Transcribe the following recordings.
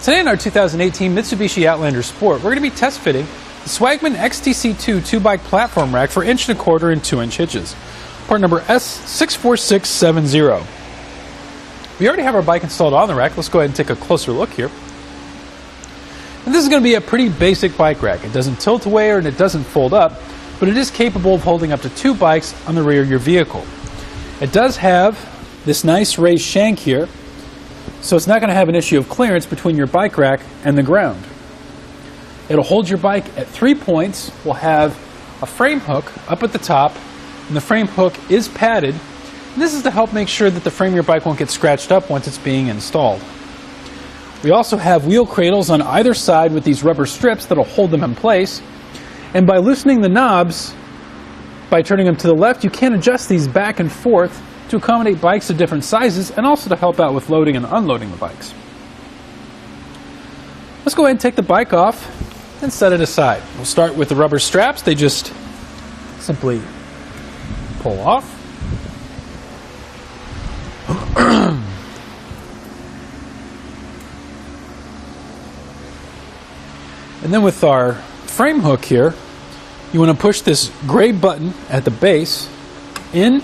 Today in our 2018 Mitsubishi Outlander Sport, we're going to be test fitting the Swagman XTC2 2-bike platform rack for 1 1/4 and 2-inch hitches. Part number S64670. We already have our bike installed on the rack. Let's go ahead and take a closer look here. And this is going to be a pretty basic bike rack. It doesn't tilt away and it doesn't fold up, but it is capable of holding up to 2 bikes on the rear of your vehicle. It does have this nice raised shank here, so it's not going to have an issue of clearance between your bike rack and the ground. It'll hold your bike at 3 points. We'll have a frame hook up at the top, and the frame hook is padded. And this is to help make sure that the frame of your bike won't get scratched up once it's being installed. We also have wheel cradles on either side with these rubber strips that'll hold them in place. And by loosening the knobs, by turning them to the left, you can adjust these back and forth to accommodate bikes of different sizes and also to help out with loading and unloading the bikes. Let's go ahead and take the bike off and set it aside. We'll start with the rubber straps. They just simply pull off. And then with our frame hook here, you want to push this gray button at the base in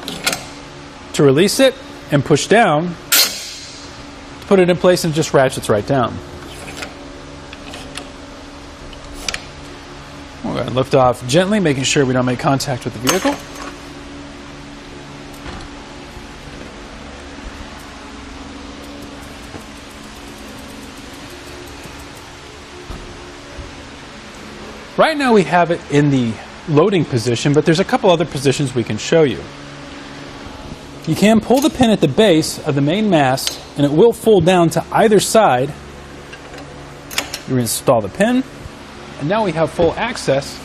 to release it, and push down to put it in place, and it just ratchets right down. We'll go ahead and lift off gently, making sure we don't make contact with the vehicle. Right now we have it in the loading position, but there's a couple other positions we can show you. You can pull the pin at the base of the main mast, and it will fold down to either side. You install the pin, and now we have full access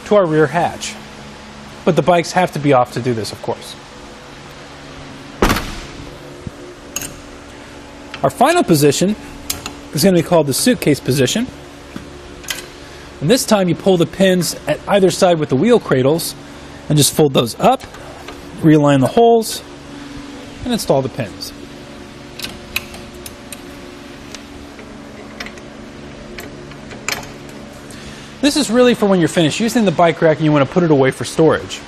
to our rear hatch. But the bikes have to be off to do this, of course. Our final position is going to be called the suitcase position. And this time you pull the pins at either side with the wheel cradles and just fold those up, realign the holes, and install the pins. This is really for when you're finished using the bike rack and you want to put it away for storage.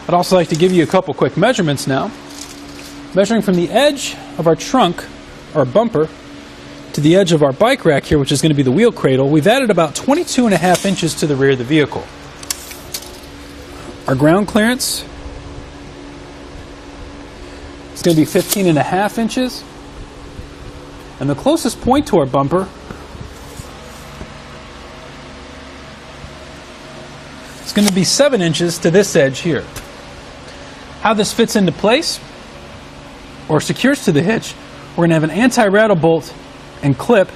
I'd also like to give you a couple quick measurements now. Measuring from the edge of our trunk, our bumper, to the edge of our bike rack here, which is going to be the wheel cradle, we've added about 22.5 inches to the rear of the vehicle. Our ground clearance is going to be 15.5 inches. And the closest point to our bumper is going to be 7 inches to this edge here. How this fits into place or secures to the hitch, we're going to have an anti-rattle bolt and clip.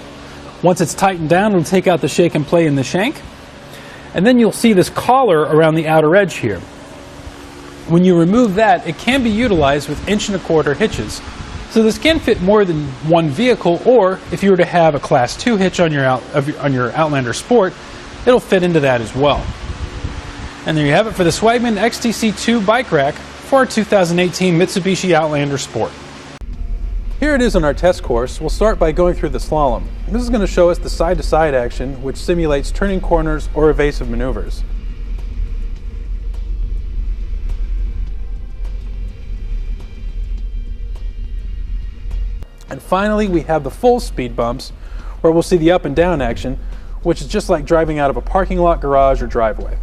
Once it's tightened down, it'll take out the shake and play in the shank. And then you'll see this collar around the outer edge here. When you remove that, it can be utilized with 1 1/4 hitches. So this can fit more than one vehicle, or if you were to have a Class 2 hitch on your Outlander Sport, it'll fit into that as well. And there you have it for the Swagman XTC2 bike rack for our 2018 Mitsubishi Outlander Sport. Here it is on our test course. We'll start by going through the slalom. This is going to show us the side-to-side action, which simulates turning corners or evasive maneuvers. And finally, we have the full speed bumps, where we'll see the up and down action, which is just like driving out of a parking lot, garage, or driveway.